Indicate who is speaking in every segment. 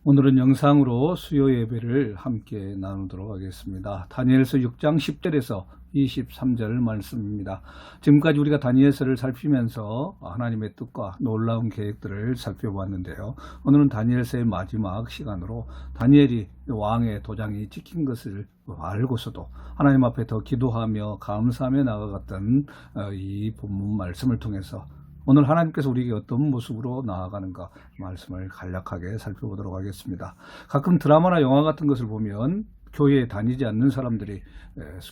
Speaker 1: 오늘은 영상으로 수요 예배를 함께 나누도록 하겠습니다. 다니엘서 6장 10절에서 23절 말씀입니다. 지금까지 우리가 다니엘서를 살피면서 하나님의 뜻과 놀라운 계획들을 살펴보았는데요. 오늘은 다니엘서의 마지막 시간으로 다니엘이 왕의 도장이 찍힌 것을 알고서도 하나님 앞에 더 기도하며 감사하며 나아갔던 이 본문 말씀을 통해서 오늘 하나님께서 우리에게 어떤 모습으로 나아가는가 말씀을 간략하게 살펴보도록 하겠습니다. 가끔 드라마나 영화 같은 것을 보면 교회에 다니지 않는 사람들이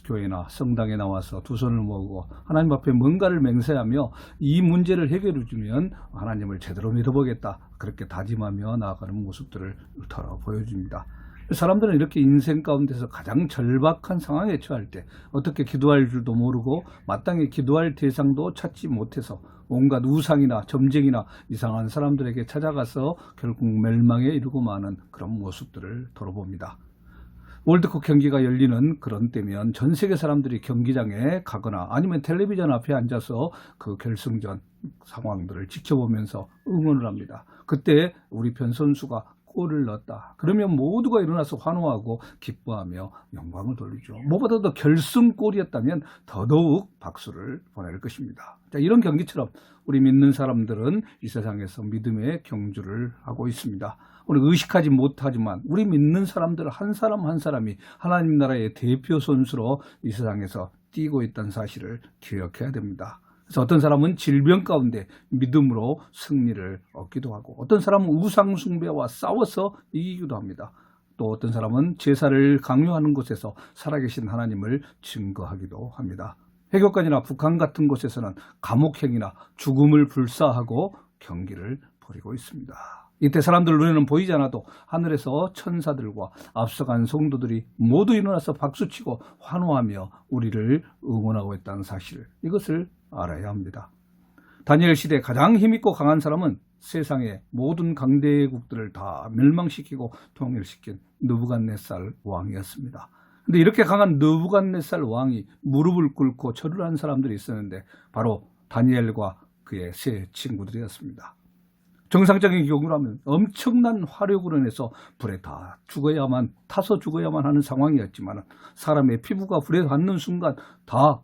Speaker 1: 교회나 성당에 나와서 두 손을 모으고 하나님 앞에 뭔가를 맹세하며 이 문제를 해결해 주면 하나님을 제대로 믿어보겠다 그렇게 다짐하며 나아가는 모습들을 보여줍니다. 사람들은 이렇게 인생 가운데서 가장 절박한 상황에 처할 때 어떻게 기도할 줄도 모르고 마땅히 기도할 대상도 찾지 못해서 온갖 우상이나 점쟁이나 이상한 사람들에게 찾아가서 결국 멸망에 이르고 마는 그런 모습들을 돌아봅니다. 월드컵 경기가 열리는 그런 때면 전 세계 사람들이 경기장에 가거나 아니면 텔레비전 앞에 앉아서 그 결승전 상황들을 지켜보면서 응원을 합니다. 그때 우리 편 선수가 골을 넣었다. 그러면 모두가 일어나서 환호하고 기뻐하며 영광을 돌리죠. 무엇보다도 결승골이었다면 더더욱 박수를 보낼 것입니다. 자, 이런 경기처럼 우리 믿는 사람들은 이 세상에서 믿음의 경주를 하고 있습니다. 우리 의식하지 못하지만 우리 믿는 사람들 한 사람 한 사람이 하나님 나라의 대표 선수로 이 세상에서 뛰고 있다는 사실을 기억해야 됩니다. 그래서 어떤 사람은 질병 가운데 믿음으로 승리를 얻기도 하고 어떤 사람은 우상 숭배와 싸워서 이기기도 합니다. 또 어떤 사람은 제사를 강요하는 곳에서 살아계신 하나님을 증거하기도 합니다. 해교권이나 북한 같은 곳에서는 감옥행위나 죽음을 불사하고 경기를 벌이고 있습니다. 이때 사람들 눈에는 보이지 않아도 하늘에서 천사들과 앞서간 성도들이 모두 일어나서 박수치고 환호하며 우리를 응원하고 있다는 사실, 이것을 알아야 합니다. 다니엘 시대 가장 힘있고 강한 사람은 세상의 모든 강대국들을 다 멸망시키고 통일시킨 느부갓네살 왕이었습니다. 근데 이렇게 강한 느부갓네살 왕이 무릎을 꿇고 절을 한 사람들이 있었는데 바로 다니엘과 그의 세 친구들이었습니다. 정상적인 경우로 하면 엄청난 화력으로 인해서 불에 타서 죽어야만 하는 상황이었지만 사람의 피부가 불에 닿는 순간 다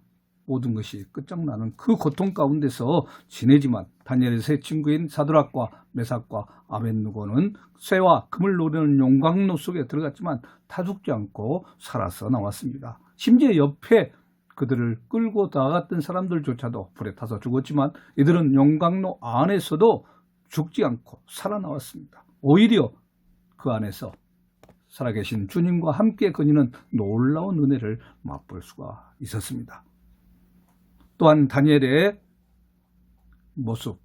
Speaker 1: 모든 것이 끝장나는 그 고통 가운데서 지내지만 다니엘의 세 친구인 사드락과 메삭과 아벳느고는 쇠와 금을 노리는 용광로 속에 들어갔지만 타 죽지 않고 살아서 나왔습니다. 심지어 옆에 그들을 끌고 나갔던 사람들조차도 불에 타서 죽었지만 이들은 용광로 안에서도 죽지 않고 살아나왔습니다. 오히려 그 안에서 살아계신 주님과 함께 그녀는 놀라운 은혜를 맛볼 수가 있었습니다. 또한 다니엘의 모습,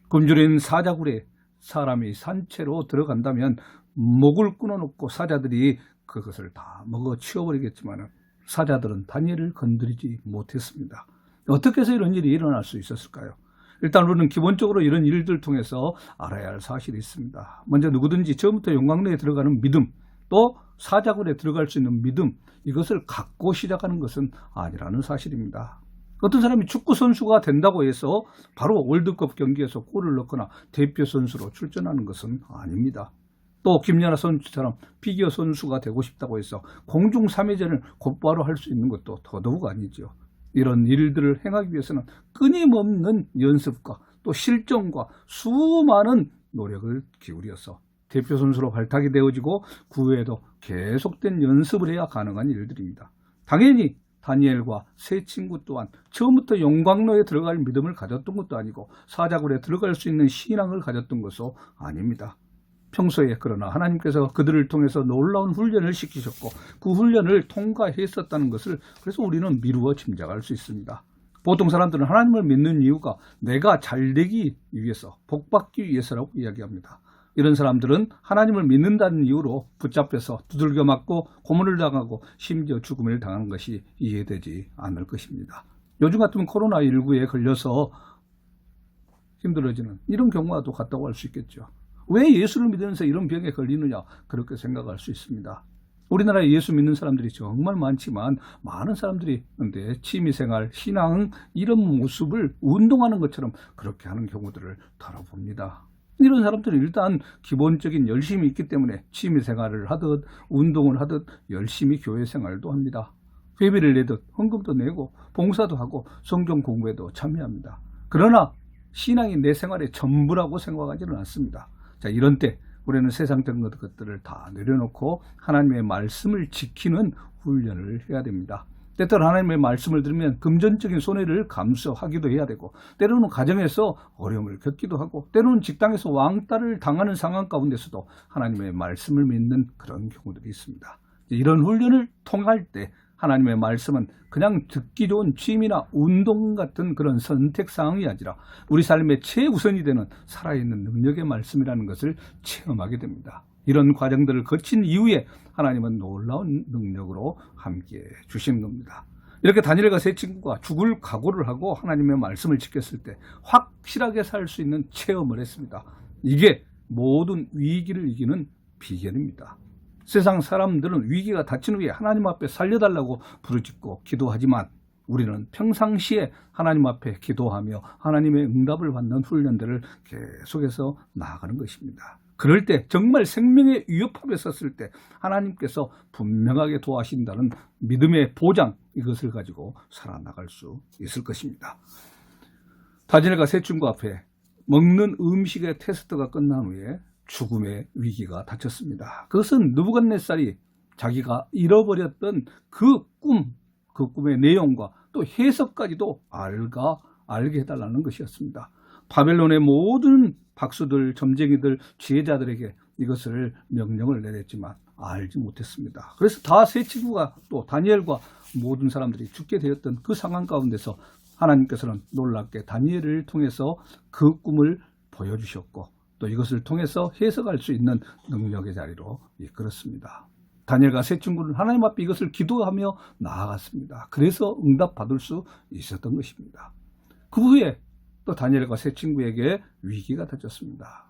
Speaker 1: 굶주린 사자굴에 사람이 산채로 들어간다면 목을 끊어놓고 사자들이 그것을 다 먹어 치워버리겠지만 사자들은 다니엘을 건드리지 못했습니다. 어떻게 해서 이런 일이 일어날 수 있었을까요? 일단 우리는 기본적으로 이런 일들을 통해서 알아야 할 사실이 있습니다. 먼저 누구든지 처음부터 용광로에 들어가는 믿음, 또 사자굴에 들어갈 수 있는 믿음, 이것을 갖고 시작하는 것은 아니라는 사실입니다. 어떤 사람이 축구 선수가 된다고 해서 바로 월드컵 경기에서 골을 넣거나 대표 선수로 출전하는 것은 아닙니다. 또 김연아 선수처럼 피겨 선수가 되고 싶다고 해서 공중 3회전을 곧바로 할 수 있는 것도 더더욱 아니죠. 이런 일들을 행하기 위해서는 끊임없는 연습과 또 실전과 수많은 노력을 기울여서 대표 선수로 발탁이 되어지고 그 후에도 계속된 연습을 해야 가능한 일들입니다. 당연히 다니엘과 세 친구 또한 처음부터 용광로에 들어갈 믿음을 가졌던 것도 아니고 사자굴에 들어갈 수 있는 신앙을 가졌던 것도 아닙니다. 평소에 그러나 하나님께서 그들을 통해서 놀라운 훈련을 시키셨고 그 훈련을 통과했었다는 것을 그래서 우리는 미루어 짐작할 수 있습니다. 보통 사람들은 하나님을 믿는 이유가 내가 잘되기 위해서, 복받기 위해서라고 이야기합니다. 이런 사람들은 하나님을 믿는다는 이유로 붙잡혀서 두들겨 맞고 고문을 당하고 심지어 죽음을 당하는 것이 이해되지 않을 것입니다. 요즘 같으면 코로나19에 걸려서 힘들어지는 이런 경우가 또 같다고 할 수 있겠죠. 왜 예수를 믿으면서 이런 병에 걸리느냐 그렇게 생각할 수 있습니다. 우리나라에 예수 믿는 사람들이 정말 많지만 많은 사람들이 근데 취미생활, 신앙 이런 모습을 운동하는 것처럼 그렇게 하는 경우들을 다뤄봅니다. 이런 사람들은 일단 기본적인 열심이 있기 때문에 취미생활을 하듯 운동을 하듯 열심히 교회 생활도 합니다. 회비를 내듯 헌금도 내고 봉사도 하고 성경 공부에도 참여합니다. 그러나 신앙이 내 생활의 전부라고 생각하지는 않습니다. 자, 이런 때 우리는 세상적인 것들을 다 내려놓고 하나님의 말씀을 지키는 훈련을 해야 됩니다. 때때로 하나님의 말씀을 들으면 금전적인 손해를 감수하기도 해야 되고, 때로는 가정에서 어려움을 겪기도 하고, 때로는 직장에서 왕따를 당하는 상황 가운데서도 하나님의 말씀을 믿는 그런 경우들이 있습니다. 이런 훈련을 통할 때 하나님의 말씀은 그냥 듣기 좋은 취미나 운동 같은 그런 선택 사항이 아니라 우리 삶의 최우선이 되는 살아있는 능력의 말씀이라는 것을 체험하게 됩니다. 이런 과정들을 거친 이후에 하나님은 놀라운 능력으로 함께 주시는 겁니다. 이렇게 다니엘과 세 친구가 죽을 각오를 하고 하나님의 말씀을 지켰을 때 확실하게 살 수 있는 체험을 했습니다. 이게 모든 위기를 이기는 비결입니다. 세상 사람들은 위기가 닥친 후에 하나님 앞에 살려달라고 부르짖고 기도하지만 우리는 평상시에 하나님 앞에 기도하며 하나님의 응답을 받는 훈련들을 계속해서 나아가는 것입니다. 그럴 때 정말 생명의 위협 앞에 섰을 때 하나님께서 분명하게 도와신다는 믿음의 보장, 이것을 가지고 살아나갈 수 있을 것입니다. 다니엘과 세 친구 앞에 먹는 음식의 테스트가 끝난 후에 죽음의 위기가 닥쳤습니다. 그것은 느부갓네살이 자기가 잃어버렸던 그 꿈의 내용과 또 해석까지도 알게 해달라는 것이었습니다. 바벨론의 모든 박수들, 점쟁이들, 지혜자들에게 이것을 명령을 내렸지만 알지 못했습니다. 그래서 다 세 친구가 또 다니엘과 모든 사람들이 죽게 되었던 그 상황 가운데서 하나님께서는 놀랍게 다니엘을 통해서 그 꿈을 보여주셨고 또 이것을 통해서 해석할 수 있는 능력의 자리로 이끌었습니다. 다니엘과 세 친구는 하나님 앞에 이것을 기도하며 나아갔습니다. 그래서 응답받을 수 있었던 것입니다. 그 후에 또 다니엘과 세 친구에게 위기가 닥쳤습니다.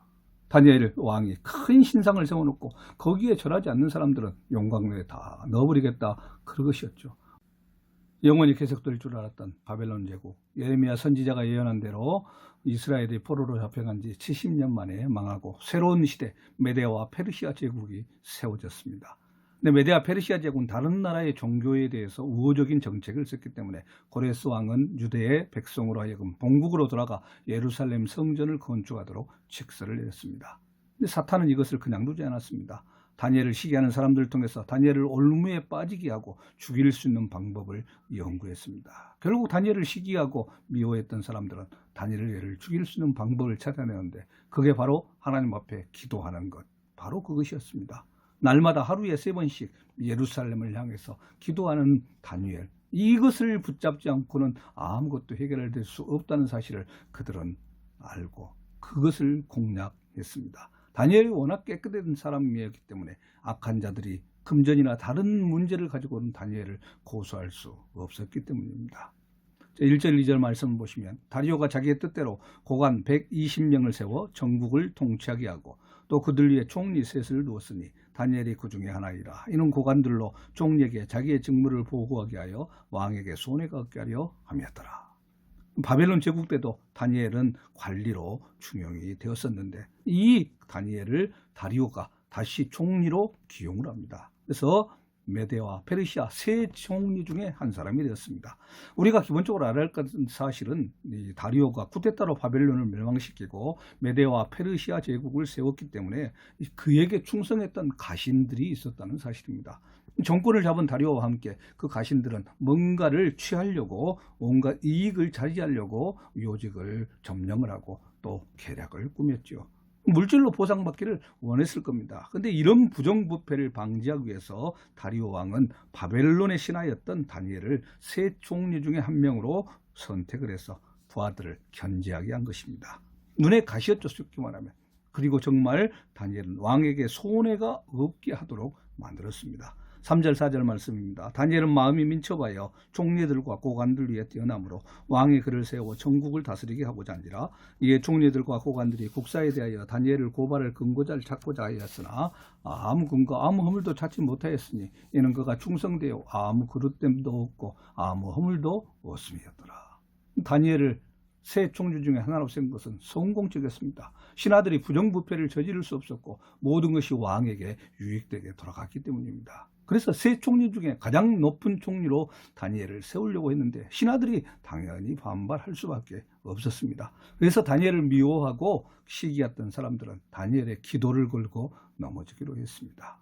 Speaker 1: 다니엘 왕이 큰 신상을 세워놓고 거기에 절하지 않는 사람들은 용광로에 다 넣어버리겠다, 그것이었죠. 영원히 계속될 줄 알았던 바벨론 제국, 예레미야 선지자가 예언한 대로 이스라엘이 포로로 잡혀간 지 70년 만에 망하고 새로운 시대 메데아와 페르시아 제국이 세워졌습니다. 근데 메데아 페르시아 제국은 다른 나라의 종교에 대해서 우호적인 정책을 썼기 때문에 고레스 왕은 유대의 백성으로 하여금 본국으로 돌아가 예루살렘 성전을 건축하도록 직서를 내렸습니다. 근데 사탄은 이것을 그냥 두지 않았습니다. 다니엘을 시기하는 사람들을 통해서 다니엘을 올무에 빠지게 하고 죽일 수 있는 방법을 연구했습니다. 결국 다니엘을 시기하고 미워했던 사람들은 다니엘을 죽일 수 있는 방법을 찾아내는데 그게 바로 하나님 앞에 기도하는 것, 바로 그것이었습니다. 날마다 하루에 3번씩 예루살렘을 향해서 기도하는 다니엘, 이것을 붙잡지 않고는 아무것도 해결될 수 없다는 사실을 그들은 알고 그것을 공략했습니다. 다니엘이 워낙 깨끗한 사람이었기 때문에 악한 자들이 금전이나 다른 문제를 가지고는 다니엘을 고소할 수 없었기 때문입니다. 1절 2절 말씀을 보시면 다리오가 자기의 뜻대로 고관 120명을 세워 전국을 통치하게 하고 또 그들 위에 총리 셋을 두었으니 다니엘이 그 중에 하나이라. 이는 고관들로 종에게 자기의 직무를 보고하게 하여 왕에게 손해가 없게 하려 함이었더라. 바벨론 제국 때도 다니엘은 관리로 중용이 되었었는데 이 다니엘을 다리오가 다시 총리로 기용을 합니다. 그래서 메데와 페르시아 세 총리 중에 한 사람이 되었습니다. 우리가 기본적으로 알아야 할 사실은 이 다리오가 쿠데타로 바벨론을 멸망시키고 메데와 페르시아 제국을 세웠기 때문에 그에게 충성했던 가신들이 있었다는 사실입니다. 정권을 잡은 다리오와 함께 그 가신들은 뭔가를 취하려고 온갖 이익을 차지하려고 요직을 점령을 하고 또 계략을 꾸몄죠. 물질로 보상받기를 원했을 겁니다. 그런데 이런 부정부패를 방지하기 위해서 다리오 왕은 바벨론의 신하였던 다니엘을 세 총리 중에 한 명으로 선택을 해서 부하들을 견제하게 한 것입니다. 눈에 가시였죠, 쉽게 말하면. 그리고 정말 다니엘은 왕에게 손해가 없게 하도록 만들었습니다. 3절 4절 말씀입니다. 다니엘은 마음이 민첩하여 총리들과 고관들 위에 뛰어남으로 왕이 그를 세워 전국을 다스리게 하고자 하니라. 이에 총리들과 고관들이 국사에 대하여 다니엘을 고발할 근거자를 찾고자 하였으나 아무 근거 아무 허물도 찾지 못하였으니 이는 그가 충성되어 아무 그릇됨도 없고 아무 허물도 없음이었더라. 다니엘을 세 총리 중에 하나로 쓴 것은 성공적이었습니다. 신하들이 부정부패를 저지를 수 없었고 모든 것이 왕에게 유익되게 돌아갔기 때문입니다. 그래서 세 총리 중에 가장 높은 총리로 다니엘을 세우려고 했는데 신하들이 당연히 반발할 수밖에 없었습니다. 그래서 다니엘을 미워하고 시기했던 사람들은 다니엘의 기도를 걸고 넘어지기로 했습니다.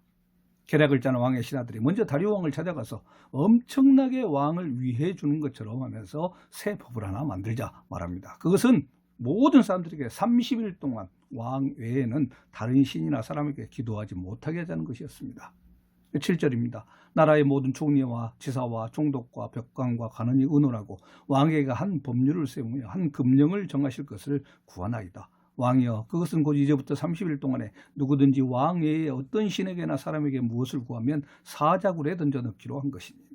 Speaker 1: 계략을 짜는 왕의 신하들이 먼저 다리오 왕을 찾아가서 엄청나게 왕을 위해 주는 것처럼 하면서 새 법을 하나 만들자 말합니다. 그것은 모든 사람들에게 30일 동안 왕 외에는 다른 신이나 사람에게 기도하지 못하게 하자는 것이었습니다. 7절입니다. 나라의 모든 총리와 지사와 총독과 벽관과 관원이 의논하고 왕에게 한 법률을 세우며 한 금령을 정하실 것을 구하나이다. 왕이여, 그것은 곧 이제부터 30일 동안에 누구든지 왕 외에 어떤 신에게나 사람에게 무엇을 구하면 사자굴에 던져 넣기로 한 것입니다.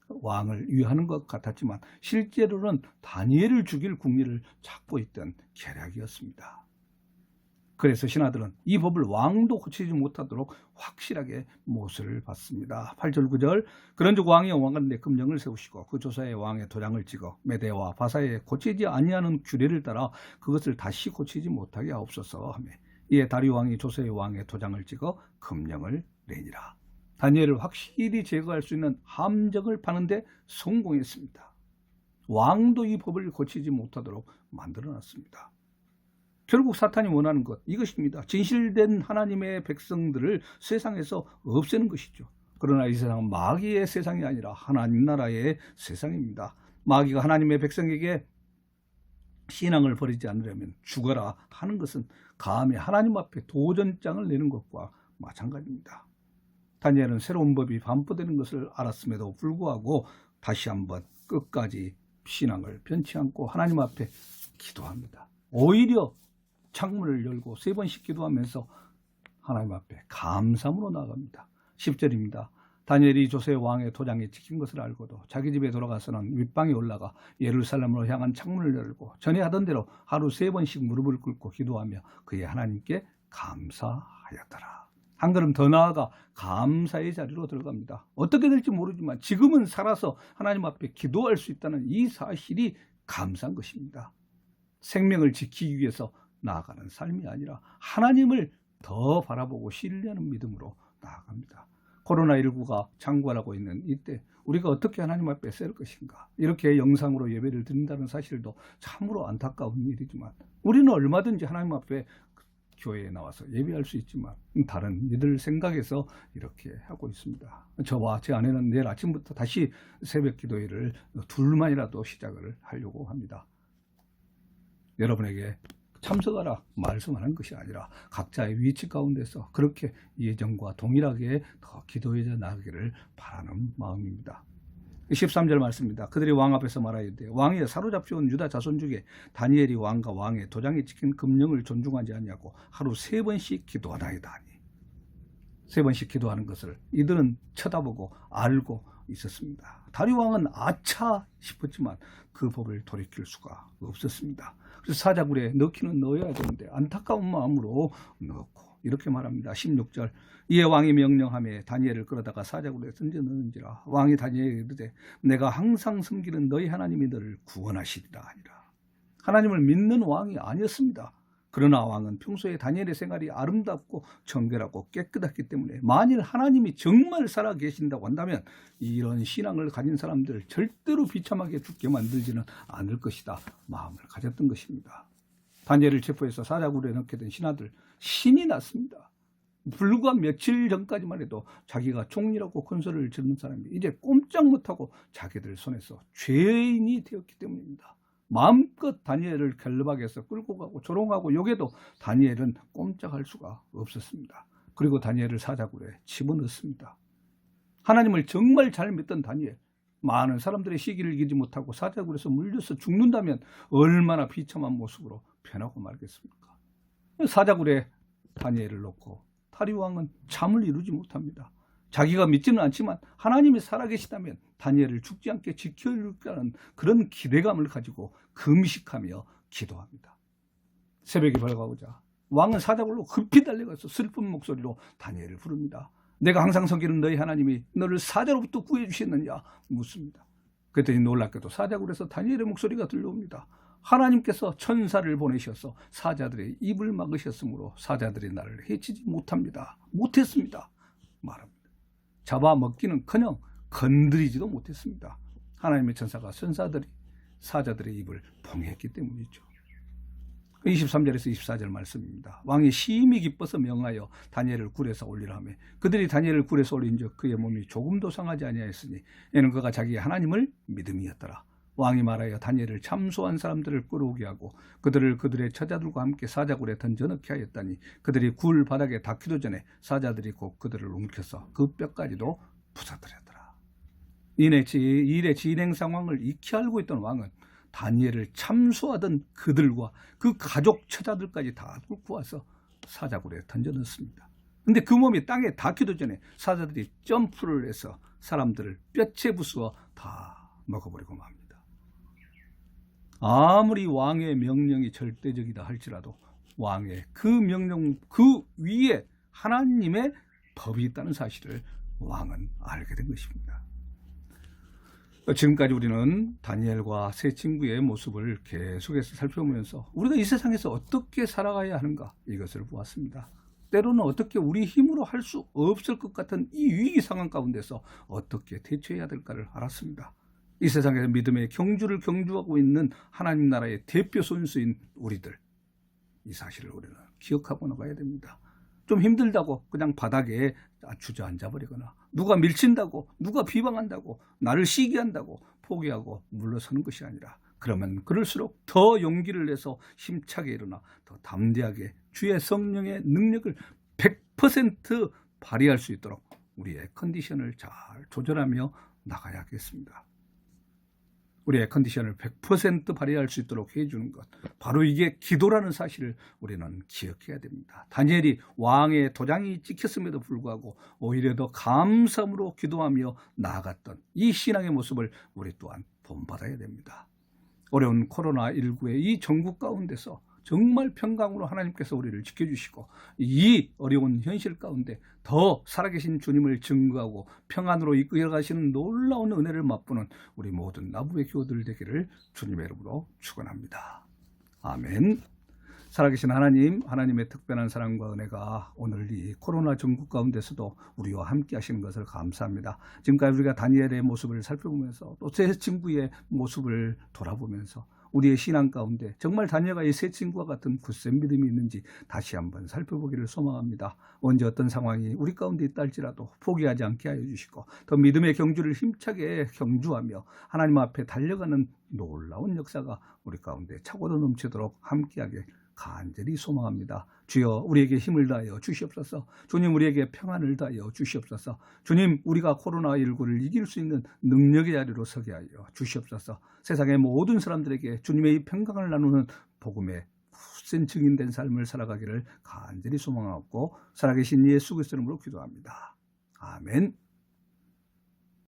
Speaker 1: 왕을 위하는 것 같았지만 실제로는 다니엘을 죽일 궁리를 찾고 있던 계략이었습니다. 그래서 신하들은 이 법을 왕도 고치지 못하도록 확실하게 못을 받습니다. 8절 9절 그런즉 왕이 왕관대 금령을 세우시고 그 조사에 왕의 도장을 찍어 메대와 바사에 고치지 아니하는 규례를 따라 그것을 다시 고치지 못하게 하옵소서 하며 이에 다리오 왕이 조사의 왕의 도장을 찍어 금령을 내니라. 다니엘을 확실히 제거할 수 있는 함정을 파는데 성공했습니다. 왕도 이 법을 고치지 못하도록 만들어놨습니다. 결국 사탄이 원하는 것 이것입니다. 진실된 하나님의 백성들을 세상에서 없애는 것이죠. 그러나 이 세상은 마귀의 세상이 아니라 하나님 나라의 세상입니다. 마귀가 하나님의 백성에게 신앙을 버리지 않으려면 죽어라 하는 것은 감히 하나님 앞에 도전장을 내는 것과 마찬가지입니다. 다니엘은 새로운 법이 반포되는 것을 알았음에도 불구하고 다시 한번 끝까지 신앙을 변치 않고 하나님 앞에 기도합니다. 오히려 창문을 열고 3번씩 기도하면서 하나님 앞에 감사함으로 나아갑니다. 10절입니다. 다니엘이 조세 왕의 도장에 찍힌 것을 알고도 자기 집에 돌아가서는 윗방에 올라가 예루살렘으로 향한 창문을 열고 전에 하던 대로 하루 3번씩 무릎을 꿇고 기도하며 그의 하나님께 감사하였더라. 한 걸음 더 나아가 감사의 자리로 들어갑니다. 어떻게 될지 모르지만 지금은 살아서 하나님 앞에 기도할 수 있다는 이 사실이 감사한 것입니다. 생명을 지키기 위해서 나아가는 삶이 아니라 하나님을 더 바라보고 신뢰하는 믿음으로 나아갑니다. 코로나19가 장관하고 있는 이때 우리가 어떻게 하나님 앞에 설 것인가, 이렇게 영상으로 예배를 드린다는 사실도 참으로 안타까운 일이지만 우리는 얼마든지 하나님 앞에 교회에 나와서 예배할 수 있지만 다른 이들 생각에서 이렇게 하고 있습니다. 저와 제 아내는 내일 아침부터 다시 새벽 기도회를 둘만이라도 시작을 하려고 합니다. 여러분에게 참석하라 말씀하는 것이 아니라 각자의 위치 가운데서 그렇게 예전과 동일하게 더 기도해 나가기를 바라는 마음입니다. 13절 말씀입니다. 그들이 왕 앞에서 말하였되 왕이 사로잡혀온 유다 자손 중에 다니엘이 왕과 왕의 도장에 찍힌 금령을 존중하지 않냐고 하루 3번씩 기도하나이다 하니 3번씩 기도하는 것을 이들은 쳐다보고 알고 있었습니다. 다리오 왕은 아차 싶었지만 그 법을 돌이킬 수가 없었습니다. 그래서 사자굴에 넣기는 넣어야 되는데 안타까운 마음으로 넣고 이렇게 말합니다. 16절 이에 왕이 명령하며 다니엘을 끌어다가 사자굴에 던져 넣은지라. 왕이 다니엘에게 이르되 내가 항상 섬기는 너희 하나님이 너를 구원하시리라 하니라. 하나님을 믿는 왕이 아니었습니다. 그러나 왕은 평소에 다니엘의 생활이 아름답고 정결하고 깨끗했기 때문에 만일 하나님이 정말 살아 계신다고 한다면 이런 신앙을 가진 사람들을 절대로 비참하게 죽게 만들지는 않을 것이다 마음을 가졌던 것입니다. 다니엘을 체포해서 사자굴에 넣게 된 신하들 신이 났습니다. 불과 며칠 전까지만 해도 자기가 총리라고 큰 소리를 지르는 사람이 이제 꼼짝 못하고 자기들 손에서 죄인이 되었기 때문입니다. 마음껏 다니엘을 갤르박에서 끌고 가고 조롱하고 욕해도 다니엘은 꼼짝할 수가 없었습니다. 그리고 다니엘을 사자굴에 집어넣습니다. 하나님을 정말 잘 믿던 다니엘, 많은 사람들의 시기를 이기지 못하고 사자굴에서 물려서 죽는다면 얼마나 비참한 모습으로 변하고 말겠습니까? 사자굴에 다니엘을 놓고 다리오 왕은 잠을 이루지 못합니다. 자기가 믿지는 않지만 하나님이 살아계시다면 다니엘을 죽지 않게 지켜줄까는 그런 기대감을 가지고 금식하며 기도합니다. 새벽이 밝아오자 왕은 사자굴로 급히 달려가서 슬픈 목소리로 다니엘을 부릅니다. 내가 항상 섬기는 너희 하나님이 너를 사자로부터 구해주셨느냐 묻습니다. 그랬더니 놀랍게도 사자굴에서 다니엘의 목소리가 들려옵니다. 하나님께서 천사를 보내셔서 사자들의 입을 막으셨으므로 사자들이 나를 해치지 못했습니다. 말합니다. 잡아먹기는커녕 건드리지도 못했습니다. 하나님의 천사가 사자들의 입을 봉했기 때문이죠. 23절에서 24절 말씀입니다. 왕이 심히 기뻐서 명하여 다니엘을 굴에서 올리라 하며 그들이 다니엘을 굴에서 올린즉 그의 몸이 조금도 상하지 아니하였으니 이는 그가 자기의 하나님을 믿음이었더라. 왕이 말하여 다니엘을 참소한 사람들을 끌어오게 하고 그들을 그들의 처자들과 함께 사자굴에 던져넣게 하였다니 그들이 굴 바닥에 닿기도 전에 사자들이 곧 그들을 움켜서 그 뼈까지도 부서뜨렸더라. 일의 진행 상황을 익히 알고 있던 왕은 다니엘을 참소하던 그들과 그 가족 처자들까지 다 뚫고 와서 사자굴에 던져넣습니다. 근데 그 몸이 땅에 닿기도 전에 사자들이 점프를 해서 사람들을 뼈째 부수어 다 먹어버리고 맙니다. 아무리 왕의 명령이 절대적이다 할지라도 왕의 그 명령 그 위에 하나님의 법이 있다는 사실을 왕은 알게 된 것입니다. 지금까지 우리는 다니엘과 세 친구의 모습을 계속해서 살펴보면서 우리가 이 세상에서 어떻게 살아가야 하는가 이것을 보았습니다. 때로는 어떻게 우리 힘으로 할 수 없을 것 같은 이 위기 상황 가운데서 어떻게 대처해야 될까를 알았습니다. 이 세상에서 믿음의 경주를 경주하고 있는 하나님 나라의 대표 선수인 우리들, 이 사실을 우리는 기억하고 나가야 됩니다. 좀 힘들다고 그냥 바닥에 주저앉아 버리거나 누가 밀친다고 누가 비방한다고 나를 시기한다고 포기하고 물러서는 것이 아니라 그러면 그럴수록 더 용기를 내서 힘차게 일어나 더 담대하게 주의 성령의 능력을 100% 발휘할 수 있도록 우리의 컨디션을 잘 조절하며 나가야겠습니다. 우리의 컨디션을 100% 발휘할 수 있도록 해주는 것, 바로 이게 기도라는 사실을 우리는 기억해야 됩니다. 다니엘이 왕의 도장이 찍혔음에도 불구하고 오히려 더 감사함으로 기도하며 나아갔던 이 신앙의 모습을 우리 또한 본받아야 됩니다. 어려운 코로나19의 이 전국 가운데서 정말 평강으로 하나님께서 우리를 지켜주시고 이 어려운 현실 가운데 더 살아계신 주님을 증거하고 평안으로 이끌어가시는 놀라운 은혜를 맛보는 우리 모든 나부의 교우들 되기를 주님의 이름으로 축원합니다. 아멘. 살아계신 하나님, 하나님의 특별한 사랑과 은혜가 오늘 이 코로나 전국 가운데서도 우리와 함께 하시는 것을 감사합니다. 지금까지 우리가 다니엘의 모습을 살펴보면서 또 세 친구의 모습을 돌아보면서 우리의 신앙 가운데 정말 다니엘과 이 세 친구와 같은 굳센 믿음이 있는지 다시 한번 살펴보기를 소망합니다. 언제 어떤 상황이 우리 가운데 있다 할지라도 포기하지 않게 하여 주시고 더 믿음의 경주를 힘차게 경주하며 하나님 앞에 달려가는 놀라운 역사가 우리 가운데 차고도 넘치도록 함께하게 간절히 소망합니다. 주여 우리에게 힘을 다하여 주시옵소서. 주님 우리에게 평안을 다하여 주시옵소서. 주님 우리가 코로나19를 이길 수 있는 능력의 자리로 서게 하여 주시옵소서. 세상의 모든 사람들에게 주님의 이 평강을 나누는 복음의 굳센 증인된 삶을 살아가기를 간절히 소망하고 살아계신 예수 그리스도 이름으로 기도합니다. 아멘.